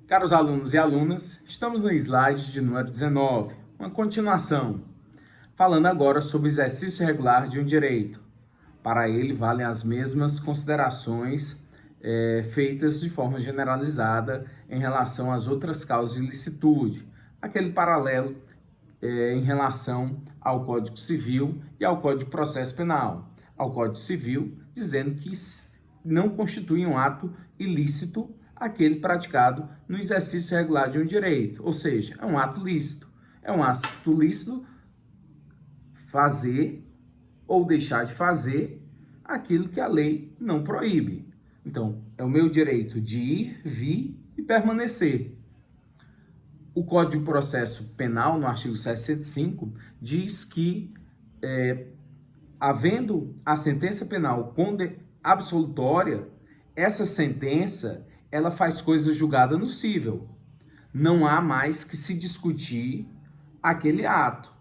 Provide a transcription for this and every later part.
Caros alunos e alunas, estamos no slide de número 19, uma continuação, falando agora sobre o exercício regular de um direito. Para ele, valem as mesmas considerações feitas de forma generalizada em relação às outras causas de ilicitude, aquele paralelo em relação ao Código Civil e ao Código de Processo Penal. Ao Código Civil, dizendo que não constitui um ato ilícito aquele praticado no exercício regular de um direito, ou seja, é um ato lícito. É um ato lícito fazer ou deixar de fazer aquilo que a lei não proíbe. Então, é o meu direito de ir, vir e permanecer. O Código de Processo Penal, no artigo 65, diz que, havendo a sentença penal absolutória, essa sentença ela faz coisa julgada no cível. Não há mais que se discutir aquele ato.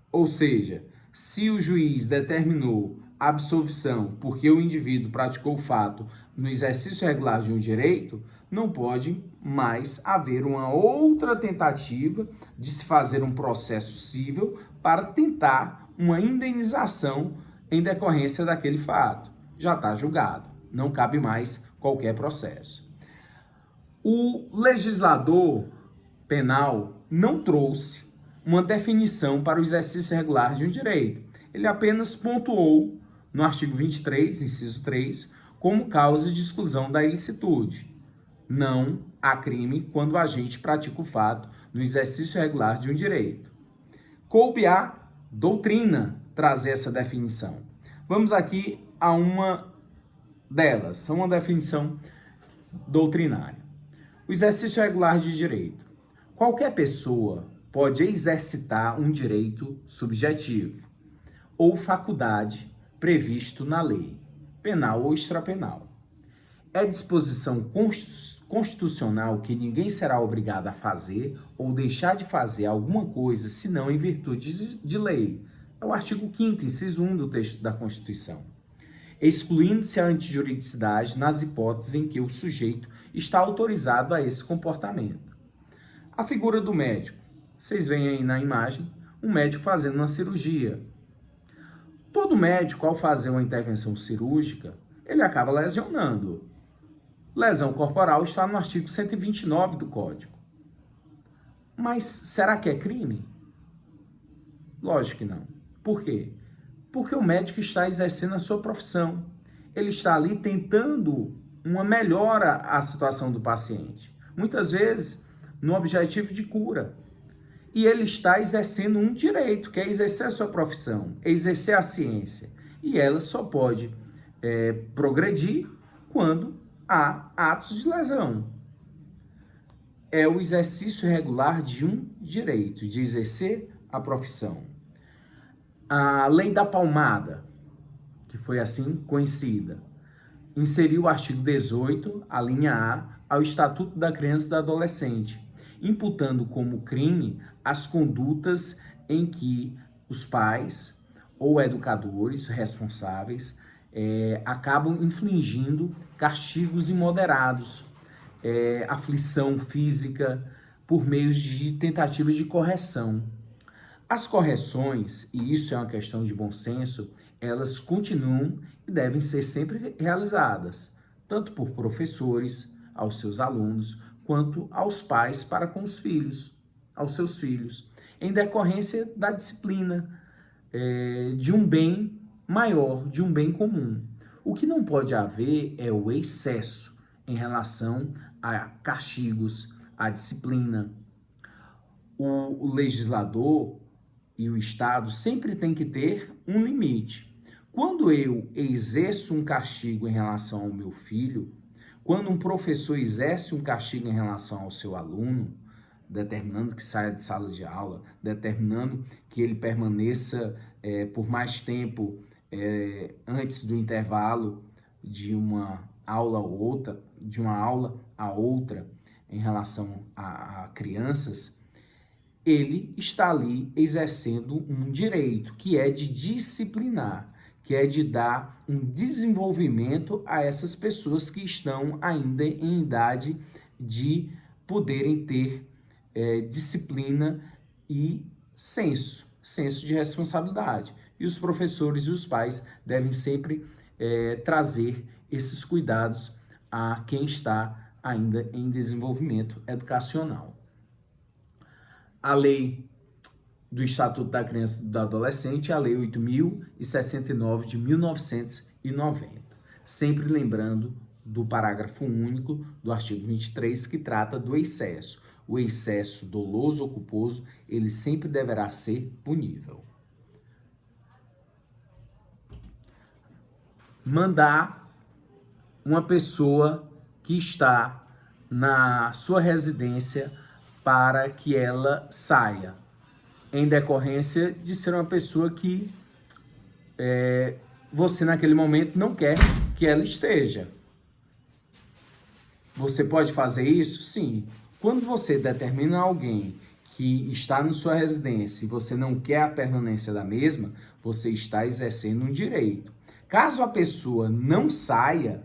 Ou seja, se o juiz determinou a absolvição porque o indivíduo praticou o fato no exercício regular de um direito, não pode mais haver uma outra tentativa de se fazer um processo cível para tentar uma indenização em decorrência daquele fato. Já está julgado, não cabe mais qualquer processo. O legislador penal não trouxe uma definição para o exercício regular de um direito. Ele apenas pontuou no artigo 23, inciso 3, como causa de exclusão da ilicitude. Não há crime quando o agente pratica o fato no exercício regular de um direito. Coube à doutrina trazer essa definição. Vamos aqui a uma delas, uma definição doutrinária. O exercício regular de direito. Qualquer pessoa pode exercitar um direito subjetivo ou faculdade previsto na lei, penal ou extrapenal. É disposição constitucional que ninguém será obrigado a fazer ou deixar de fazer alguma coisa, senão em virtude de lei. É o artigo 5º, inciso 1 do texto da Constituição. Excluindo-se a antijuridicidade nas hipóteses em que o sujeito está autorizado a esse comportamento. A figura do médico. Vocês veem aí na imagem um médico fazendo uma cirurgia. Todo médico, ao fazer uma intervenção cirúrgica, ele acaba lesionando. Lesão corporal está no artigo 129 do Código. Mas será que é crime? Lógico que não. Por quê? Porque o médico está exercendo a sua profissão. Ele está ali tentando uma melhora à situação do paciente. Muitas vezes, no objetivo de cura. E ele está exercendo um direito, que é exercer a sua profissão, exercer a ciência. E ela só pode progredir quando há atos de lesão. É o exercício regular de um direito, de exercer a profissão. A Lei da Palmada, que foi assim conhecida, inseriu o artigo 18, a linha A, ao Estatuto da Criança e do Adolescente, imputando como crime as condutas em que os pais ou educadores responsáveis acabam infligindo castigos imoderados, aflição física, por meio de tentativas de correção. As correções, e isso é uma questão de bom senso, elas continuam e devem ser sempre realizadas, tanto por professores, aos seus alunos, quanto aos pais para com os filhos, aos seus filhos, em decorrência da disciplina, de um bem maior, de um bem comum. O que não pode haver é o excesso em relação a castigos, à disciplina. O legislador e o Estado sempre tem que ter um limite. Quando eu exerço um castigo em relação ao meu filho, quando um professor exerce um castigo em relação ao seu aluno, determinando que saia de sala de aula, determinando que ele permaneça por mais tempo antes do intervalo de uma aula a outra, em relação a crianças, ele está ali exercendo um direito, que é de disciplinar, que é de dar um desenvolvimento a essas pessoas que estão ainda em idade de poderem ter disciplina e senso de responsabilidade. E os professores e os pais devem sempre trazer esses cuidados a quem está ainda em desenvolvimento educacional. A lei do Estatuto da Criança e do Adolescente é a Lei 8.069 de 1990. Sempre lembrando do parágrafo único do artigo 23, que trata do excesso. O excesso doloso ou culposo, ele sempre deverá ser punível. Mandar uma pessoa que está na sua residência para que ela saia, em decorrência de ser uma pessoa que você naquele momento não quer que ela esteja. Você pode fazer isso? Sim. Quando você determina alguém que está na sua residência e você não quer a permanência da mesma, você está exercendo um direito. Caso a pessoa não saia,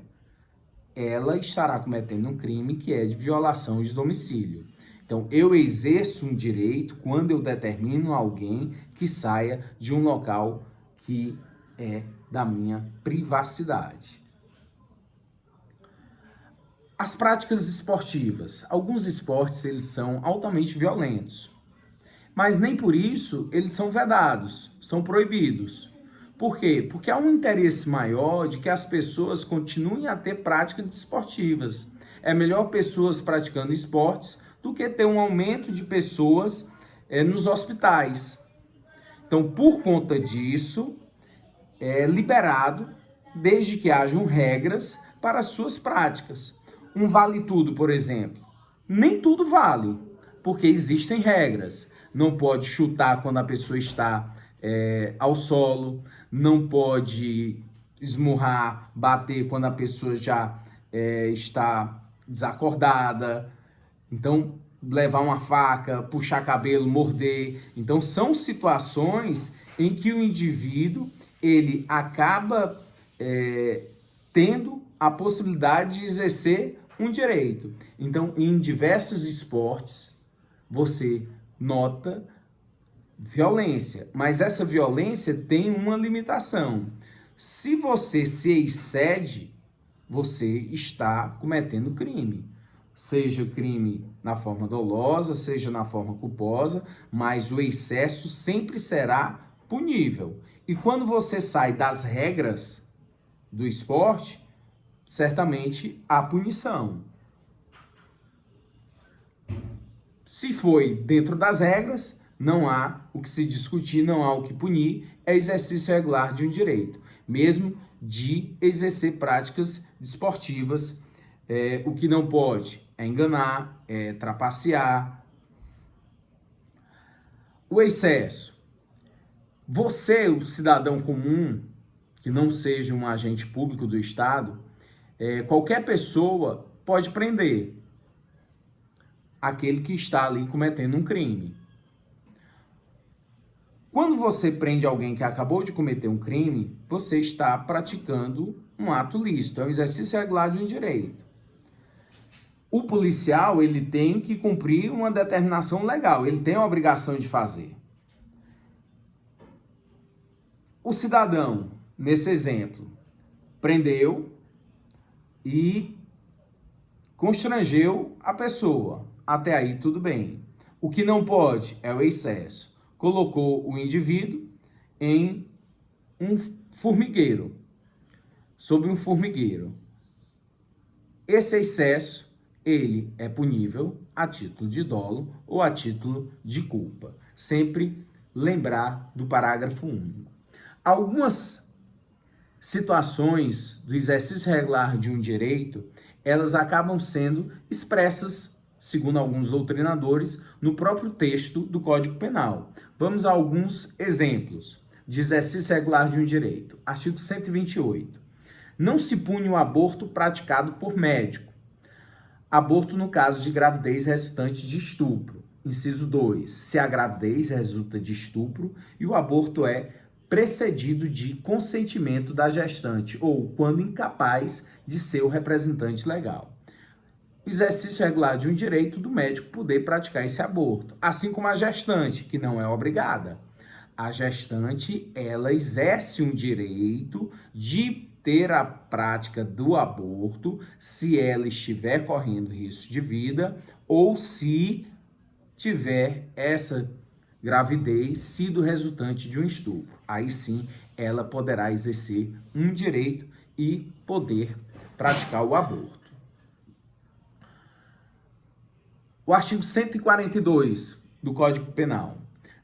ela estará cometendo um crime que é de violação de domicílio. Então, eu exerço um direito quando eu determino alguém que saia de um local que é da minha privacidade. As práticas esportivas. Alguns esportes, eles são altamente violentos, mas nem por isso eles são vedados, são proibidos. Por quê? Porque há um interesse maior de que as pessoas continuem a ter práticas esportivas. É melhor pessoas praticando esportes do que ter um aumento de pessoas nos hospitais. Então, por conta disso, é liberado, desde que hajam regras para as suas práticas. Um vale tudo, por exemplo. Nem tudo vale, porque existem regras. Não pode chutar quando a pessoa está ao solo, não pode esmurrar, bater quando a pessoa já está desacordada. Então, levar uma faca, puxar cabelo, morder. Então, são situações em que o indivíduo ele acaba tendo a possibilidade de exercer um direito. Então, em diversos esportes, você nota violência, mas essa violência tem uma limitação. Se você se excede, você está cometendo crime. Seja crime na forma dolosa, seja na forma culposa, mas o excesso sempre será punível. E quando você sai das regras do esporte, certamente há punição. Se foi dentro das regras, não há o que se discutir, não há o que punir, é exercício regular de um direito, mesmo de exercer práticas desportivas. O que não pode é enganar, é trapacear. O excesso. Você, o cidadão comum, que não seja um agente público do Estado, qualquer pessoa pode prender aquele que está ali cometendo um crime. Quando você prende alguém que acabou de cometer um crime, você está praticando um ato lícito, é um exercício regular de um direito. O policial, ele tem que cumprir uma determinação legal, ele tem a obrigação de fazer. O cidadão, nesse exemplo, prendeu e constrangeu a pessoa. Até aí tudo bem. O que não pode é o excesso. Colocou o indivíduo em um formigueiro, sobre um formigueiro. Esse excesso, ele é punível a título de dolo ou a título de culpa. Sempre lembrar do parágrafo único. Algumas situações do exercício regular de um direito, elas acabam sendo expressas, segundo alguns doutrinadores, no próprio texto do Código Penal. Vamos a alguns exemplos de exercício regular de um direito. Artigo 128. Não se pune o aborto praticado por médico. Aborto no caso de gravidez resultante de estupro. Inciso 2. Se a gravidez resulta de estupro e o aborto é precedido de consentimento da gestante ou quando incapaz de ser o representante legal. o exercício regular de um direito do médico poder praticar esse aborto, assim como a gestante, que não é obrigada. A gestante, ela exerce um direito de ter a prática do aborto se ela estiver correndo risco de vida ou se tiver essa gravidez sido resultante de um estupro. Aí sim, ela poderá exercer um direito e poder praticar o aborto. O artigo 142 do Código Penal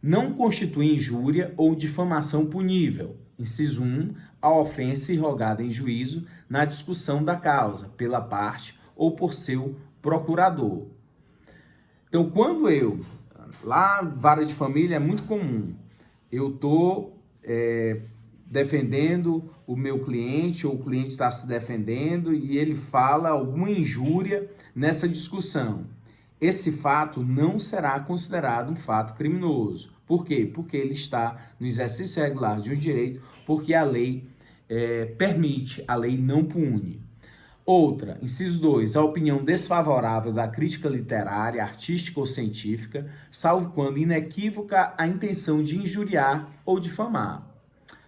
não constitui injúria ou difamação punível. Inciso 1, a ofensa irrogada em juízo na discussão da causa, pela parte ou por seu procurador. Então, quando lá, vara de família é muito comum, eu estou defendendo o meu cliente, ou o cliente está se defendendo e ele fala alguma injúria nessa discussão. Esse fato não será considerado um fato criminoso. Por quê? Porque ele está no exercício regular de um direito, porque a lei permite, a lei não pune. Outra, inciso 2, a opinião desfavorável da crítica literária, artística ou científica, salvo quando inequívoca a intenção de injuriar ou difamar.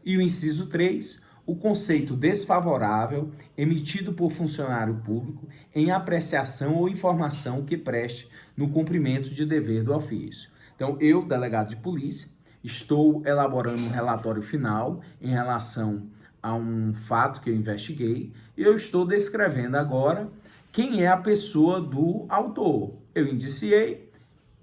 E o inciso 3, o conceito desfavorável emitido por funcionário público em apreciação ou informação que preste no cumprimento de dever do ofício. Então, eu, delegado de polícia, estou elaborando um relatório final em relação a um fato que eu investiguei e eu estou descrevendo agora quem é a pessoa do autor. Eu indiciei,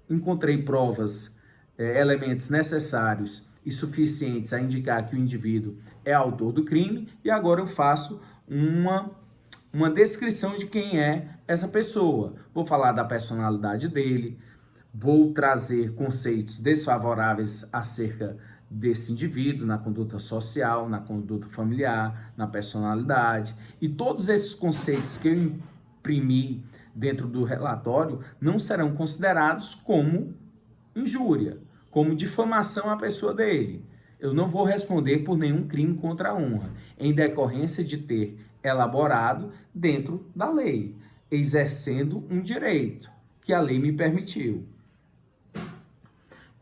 encontrei provas, elementos necessários e suficientes a indicar que o indivíduo é autor do crime e agora eu faço uma descrição de quem é essa pessoa. Vou falar da personalidade dele, vou trazer conceitos desfavoráveis acerca desse indivíduo, na conduta social, na conduta familiar, na personalidade. E todos esses conceitos que eu imprimi dentro do relatório não serão considerados como injúria, como difamação à pessoa dele. Eu não vou responder por nenhum crime contra a honra, em decorrência de ter elaborado dentro da lei, exercendo um direito que a lei me permitiu.